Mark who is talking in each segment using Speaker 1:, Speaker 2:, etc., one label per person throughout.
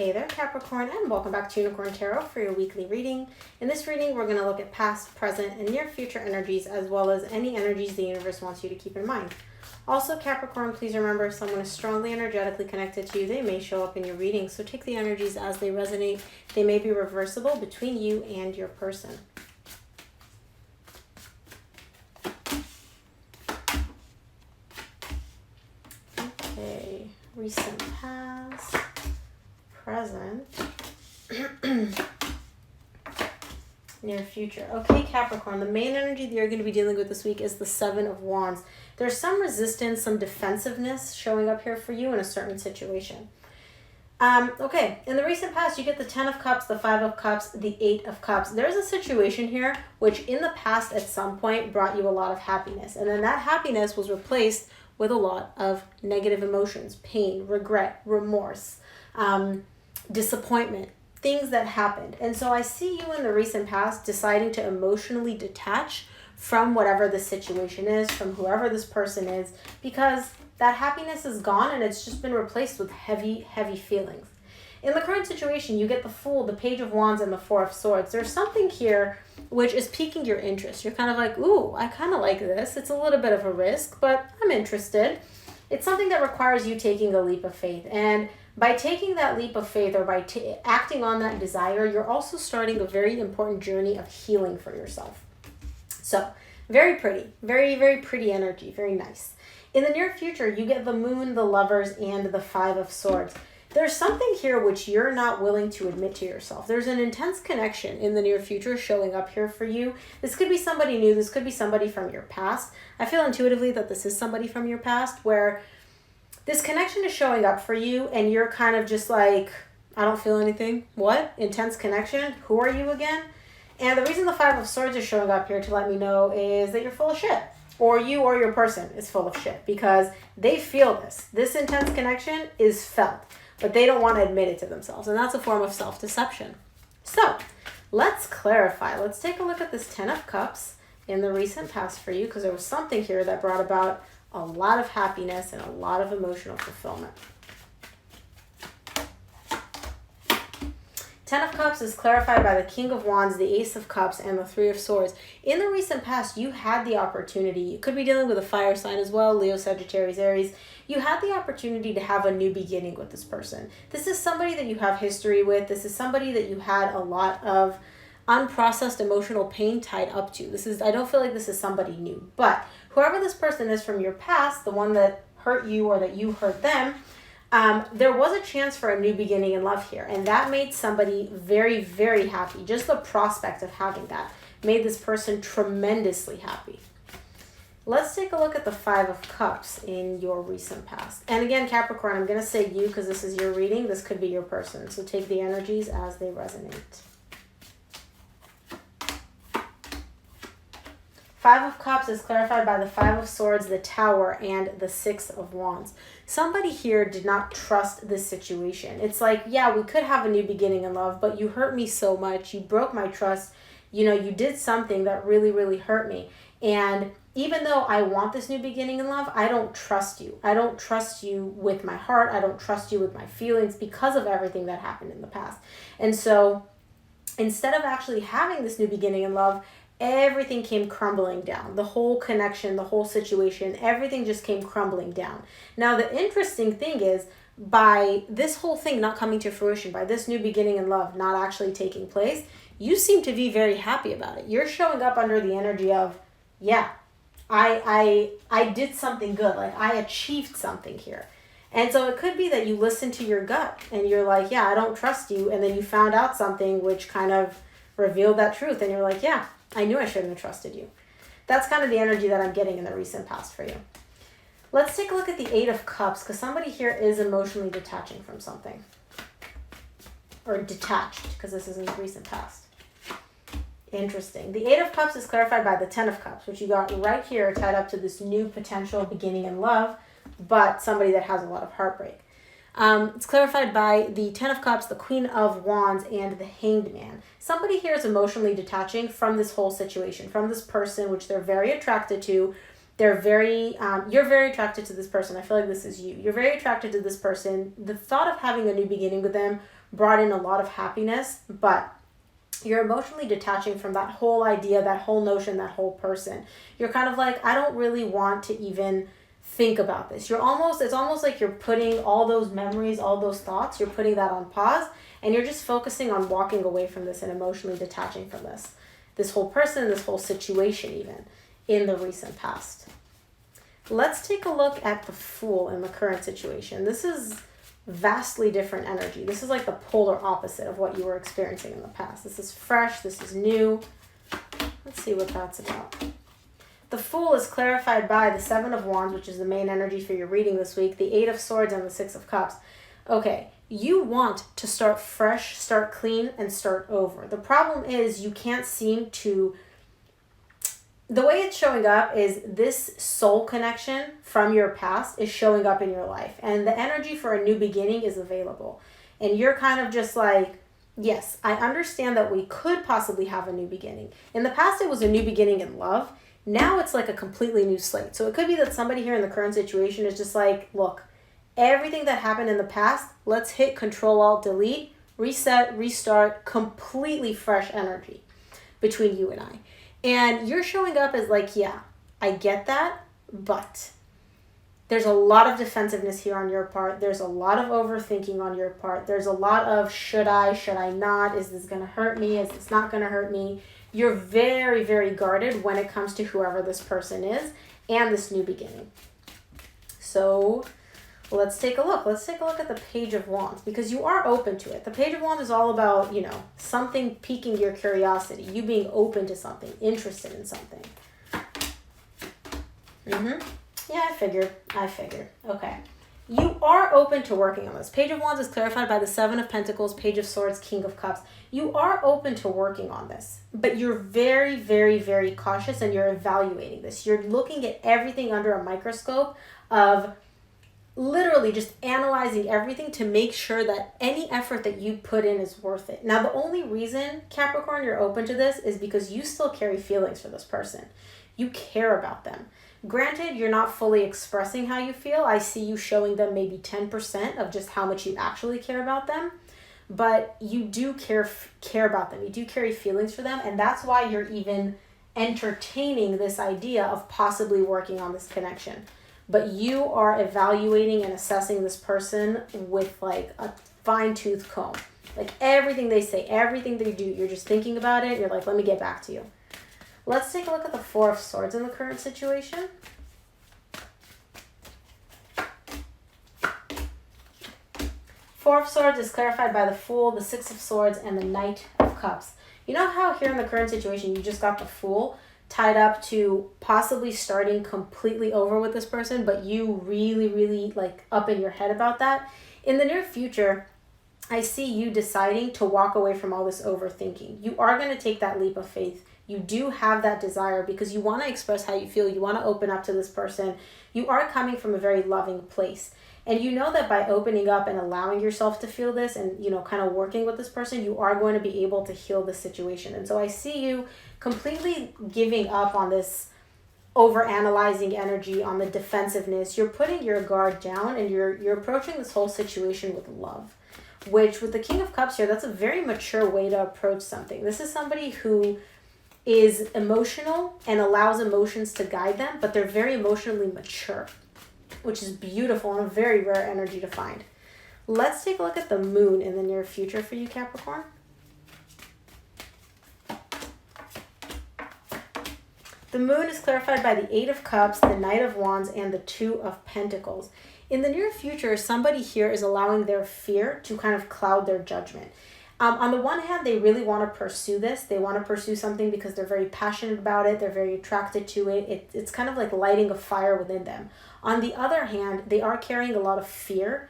Speaker 1: Hey there, Capricorn, and welcome back to Unicorn Tarot for your weekly reading. In this reading, we're going to look at past, present, and near future energies, as well as any energies the universe wants you to keep in mind. Also, Capricorn, please remember if someone is strongly energetically connected to you, they may show up in your reading, so take the energies as they resonate. They may be reversible between you and your person. Okay, recent past, present, near future. Okay, Capricorn, the main energy that you're going to be dealing with this week is the Seven of Wands. There's some resistance, some defensiveness showing up here for you in a certain situation. Okay, in the recent past, you get the Ten of Cups, the Five of Cups, the Eight of Cups. There's a situation here which in the past at some point brought you a lot of happiness. And then that happiness was replaced with a lot of negative emotions, pain, regret, remorse, disappointment, things that happened. And so I see you in the recent past deciding to emotionally detach from whatever the situation is, from whoever this person is, because that happiness is gone and it's just been replaced with heavy, heavy feelings. In the current situation, you get the Fool, the Page of Wands, and the Four of Swords. There's something here which is piquing your interest. You're kind of like, ooh, I kind of like this. It's a little bit of a risk, but I'm interested. It's something that requires you taking a leap of faith. And by taking that leap of faith or by acting on that desire, you're also starting a very important journey of healing for yourself. So, very pretty. Very, very pretty energy. Very nice. In the near future, you get the Moon, the Lovers, and the Five of Swords. There's something here which you're not willing to admit to yourself. There's an intense connection in the near future showing up here for you. This could be somebody new. This could be somebody from your past. I feel intuitively that this is somebody from your past where this connection is showing up for you and you're kind of just like, I don't feel anything. What? Intense connection? Who are you again? And the reason the Five of Swords is showing up here to let me know is that you're full of shit. Or you or your person is full of shit because they feel this. This intense connection is felt, but they don't want to admit it to themselves. And that's a form of self-deception. So let's clarify. Let's take a look at this Ten of Cups in the recent past for you because there was something here that brought about a lot of happiness and a lot of emotional fulfillment. Ten of Cups is clarified by the King of Wands, the Ace of Cups, and the Three of Swords. In the recent past, you had the opportunity. You could be dealing with a fire sign as well, Leo, Sagittarius, Aries. You had the opportunity to have a new beginning with this person. This is somebody that you have history with. This is somebody that you had a lot of unprocessed emotional pain tied up to. I don't feel like this is somebody new. But whoever this person is from your past, the one that hurt you or that you hurt them, there was a chance for a new beginning in love here, and that made somebody very, very happy. Just the prospect of having that made this person tremendously happy. Let's take a look at the Five of Cups in your recent past. And again, Capricorn, I'm going to say you because this is your reading. This could be your person, so take the energies as they resonate. Five of Cups is clarified by the Five of Swords, the Tower, and the Six of Wands. Somebody here did not trust this situation. It's like, yeah, we could have a new beginning in love, but you hurt me so much. You broke my trust. You know, you did something that really, really hurt me. And even though I want this new beginning in love, I don't trust you. I don't trust you with my heart. I don't trust you with my feelings because of everything that happened in the past. And so instead of actually having this new beginning in love, everything came crumbling down. The whole connection, the whole situation, everything just came crumbling down. Now, the interesting thing is, by this whole thing not coming to fruition, by this new beginning in love not actually taking place, you seem to be very happy about it. You're showing up under the energy of, yeah, I did something good. Like, I achieved something here. And so it could be that you listen to your gut and you're like, yeah, I don't trust you. And then you found out something which kind of revealed that truth. And you're like, yeah, I knew I shouldn't have trusted you. That's kind of the energy that I'm getting in the recent past for you. Let's take a look at the Eight of Cups because somebody here is emotionally detaching from something. Or detached because this is in the recent past. Interesting. The Eight of Cups is clarified by the Ten of Cups, which you got right here tied up to this new potential beginning in love, but somebody that has a lot of heartbreak. It's clarified by the Ten of Cups, the Queen of Wands, and the Hanged Man. Somebody here is emotionally detaching from this whole situation, from this person, which they're very attracted to. They're very, you're very attracted to this person. I feel like this is you. You're very attracted to this person. The thought of having a new beginning with them brought in a lot of happiness, but you're emotionally detaching from that whole idea, that whole notion, that whole person. You're kind of like, I don't really want to even think about this. It's almost like you're putting all those memories, all those thoughts, you're putting that on pause, and you're just focusing on walking away from this and emotionally detaching from this whole person, this whole situation even, in the recent past. Let's take a look at the Fool in the current situation. This is vastly different energy. This is like the polar opposite of what you were experiencing in the past. This is fresh, this is new. Let's see what that's about. The Fool is clarified by the Seven of Wands, which is the main energy for your reading this week, the Eight of Swords, and the Six of Cups. Okay, you want to start fresh, start clean, and start over. The problem is you can't seem to... The way it's showing up is this soul connection from your past is showing up in your life. And the energy for a new beginning is available. And you're kind of just like, yes, I understand that we could possibly have a new beginning. In the past, it was a new beginning in love. Now it's like a completely new slate. So it could be that somebody here in the current situation is just like, look, everything that happened in the past, let's hit Control-Alt-Delete, reset, restart, completely fresh energy between you and I. And you're showing up as like, yeah, I get that, but there's a lot of defensiveness here on your part. There's a lot of overthinking on your part. There's a lot of should I not? Is this going to hurt me? Is this not going to hurt me? You're very, very guarded when it comes to whoever this person is and this new beginning. So let's take a look. Let's take a look at the Page of Wands because you are open to it. The Page of Wands is all about, something piquing your curiosity, you being open to something, interested in something. Yeah, I figured. Okay. You are open to working on this. Page of Wands is clarified by the Seven of Pentacles, Page of Swords, King of Cups. You are open to working on this, but you're very, very, very cautious and you're evaluating this. You're looking at everything under a microscope of literally just analyzing everything to make sure that any effort that you put in is worth it. Now, the only reason, Capricorn, you're open to this is because you still carry feelings for this person. You care about them. Granted, you're not fully expressing how you feel. I see you showing them maybe 10% of just how much you actually care about them. But you do care about them. You do carry feelings for them. And that's why you're even entertaining this idea of possibly working on this connection. But you are evaluating and assessing this person with like a fine-tooth comb. Like everything they say, everything they do, you're just thinking about it. You're like, let me get back to you. Let's take a look at the Four of Swords in the current situation. Four of Swords is clarified by the Fool, the Six of Swords, and the Knight of Cups. You know how here in the current situation, you just got the Fool tied up to possibly starting completely over with this person, but you really, really like up in your head about that? In the near future, I see you deciding to walk away from all this overthinking. You are going to take that leap of faith. You do have that desire because you want to express how you feel. You want to open up to this person. You are coming from a very loving place. And you know that by opening up and allowing yourself to feel this and, kind of working with this person, you are going to be able to heal the situation. And so I see you completely giving up on this over-analyzing energy, on the defensiveness. You're putting your guard down and you're approaching this whole situation with love. Which, with the King of Cups here, that's a very mature way to approach something. This is somebody who is emotional and allows emotions to guide them, but they're very emotionally mature, which is beautiful and a very rare energy to find. Let's take a look at the Moon in the near future for you, Capricorn. The Moon is clarified by the Eight of Cups, the Knight of Wands, and the Two of Pentacles. In the near future, somebody here is allowing their fear to kind of cloud their judgment. On the one hand, they really want to pursue this. They want to pursue something because they're very passionate about it. They're very attracted to it. It's kind of like lighting a fire within them. On the other hand, they are carrying a lot of fear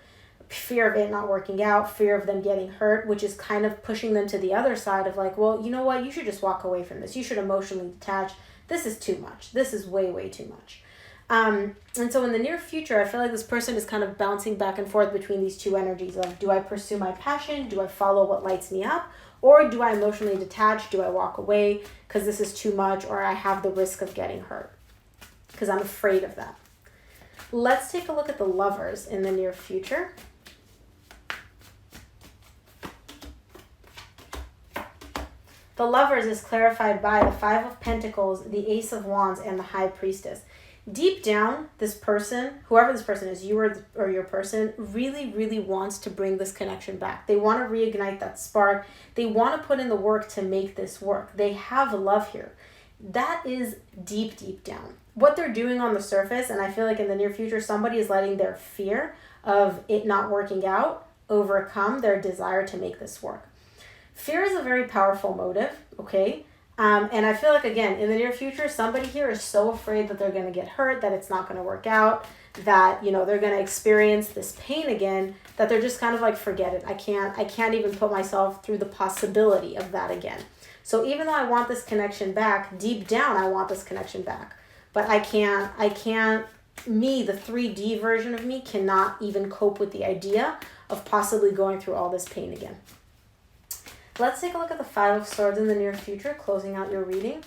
Speaker 1: of it not working out, fear of them getting hurt, which is kind of pushing them to the other side of like, well, you know what? You should just walk away from this. You should emotionally detach. This is too much. This is way, way too much. And so in the near future, I feel like this person is kind of bouncing back and forth between these two energies of, do I pursue my passion? Do I follow what lights me up? Or do I emotionally detach? Do I walk away because this is too much or I have the risk of getting hurt? because I'm afraid of that. Let's take a look at the Lovers in the near future. The Lovers is clarified by the Five of Pentacles, the Ace of Wands, and the High Priestess. Deep down, this person, whoever this person is, you or your person, really, really wants to bring this connection back. They want to reignite that spark. They want to put in the work to make this work. They have love here. That is deep, deep down. What they're doing on the surface, and I feel like in the near future, somebody is letting their fear of it not working out overcome their desire to make this work. Fear is a very powerful motive, okay? And I feel like, again, in the near future, somebody here is so afraid that they're going to get hurt, that it's not going to work out, that, you know, they're going to experience this pain again, that they're just kind of like, forget it. I can't even put myself through the possibility of that again. So even though I want this connection back, deep down, I want this connection back. But I can't, me, the 3D version of me, cannot even cope with the idea of possibly going through all this pain again. Let's take a look at the Five of Swords in the near future, closing out your reading.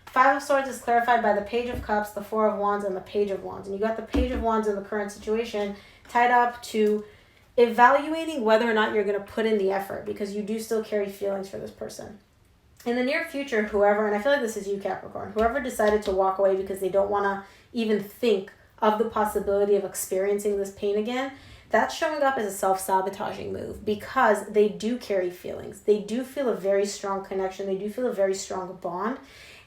Speaker 1: Five of Swords is clarified by the Page of Cups, the Four of Wands, and the Page of Wands. And you got the Page of Wands in the current situation tied up to evaluating whether or not you're going to put in the effort, because you do still carry feelings for this person. In the near future, whoever, and I feel like this is you, Capricorn, whoever decided to walk away because they don't want to even think of the possibility of experiencing this pain again, that's showing up as a self-sabotaging move, because they do carry feelings. They do feel a very strong connection. They do feel a very strong bond.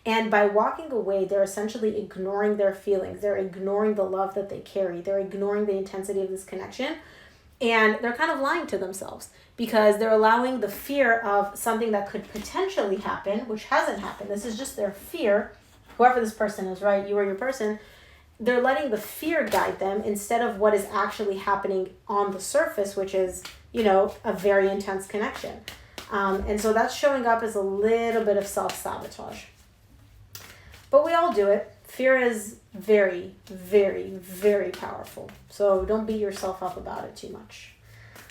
Speaker 1: And by walking away, they're essentially ignoring their feelings. They're ignoring the love that they carry. They're ignoring the intensity of this connection. And they're kind of lying to themselves, because they're allowing the fear of something that could potentially happen, which hasn't happened. This is just their fear. Whoever this person is, right? You or your person. They're letting the fear guide them instead of what is actually happening on the surface, which is, you know, a very intense connection. And so that's showing up as a little bit of self-sabotage. But we all do it. Fear is very, very, very powerful. So don't beat yourself up about it too much.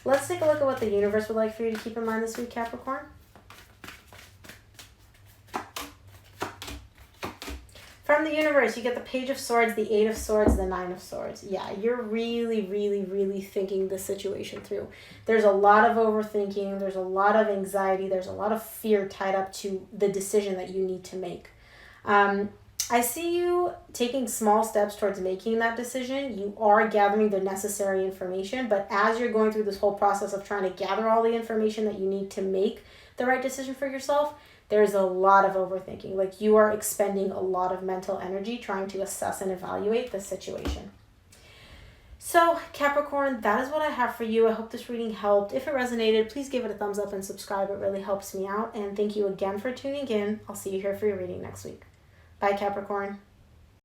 Speaker 1: Let's take a look at what the universe would like for you to keep in mind this week, Capricorn. From the universe, you get the Page of Swords, the Eight of Swords, the Nine of Swords. Yeah, you're really, really, really thinking the situation through. There's a lot of overthinking. There's a lot of anxiety. There's a lot of fear tied up to the decision that you need to make. I see you taking small steps towards making that decision. You are gathering the necessary information, but as you're going through this whole process of trying to gather all the information that you need to make the right decision for yourself, there's a lot of overthinking. Like, you are expending a lot of mental energy trying to assess and evaluate the situation. So, Capricorn, that is what I have for you. I hope this reading helped. If it resonated, please give it a thumbs up and subscribe. It really helps me out. And thank you again for tuning in. I'll see you here for your reading next week. Bye, Capricorn.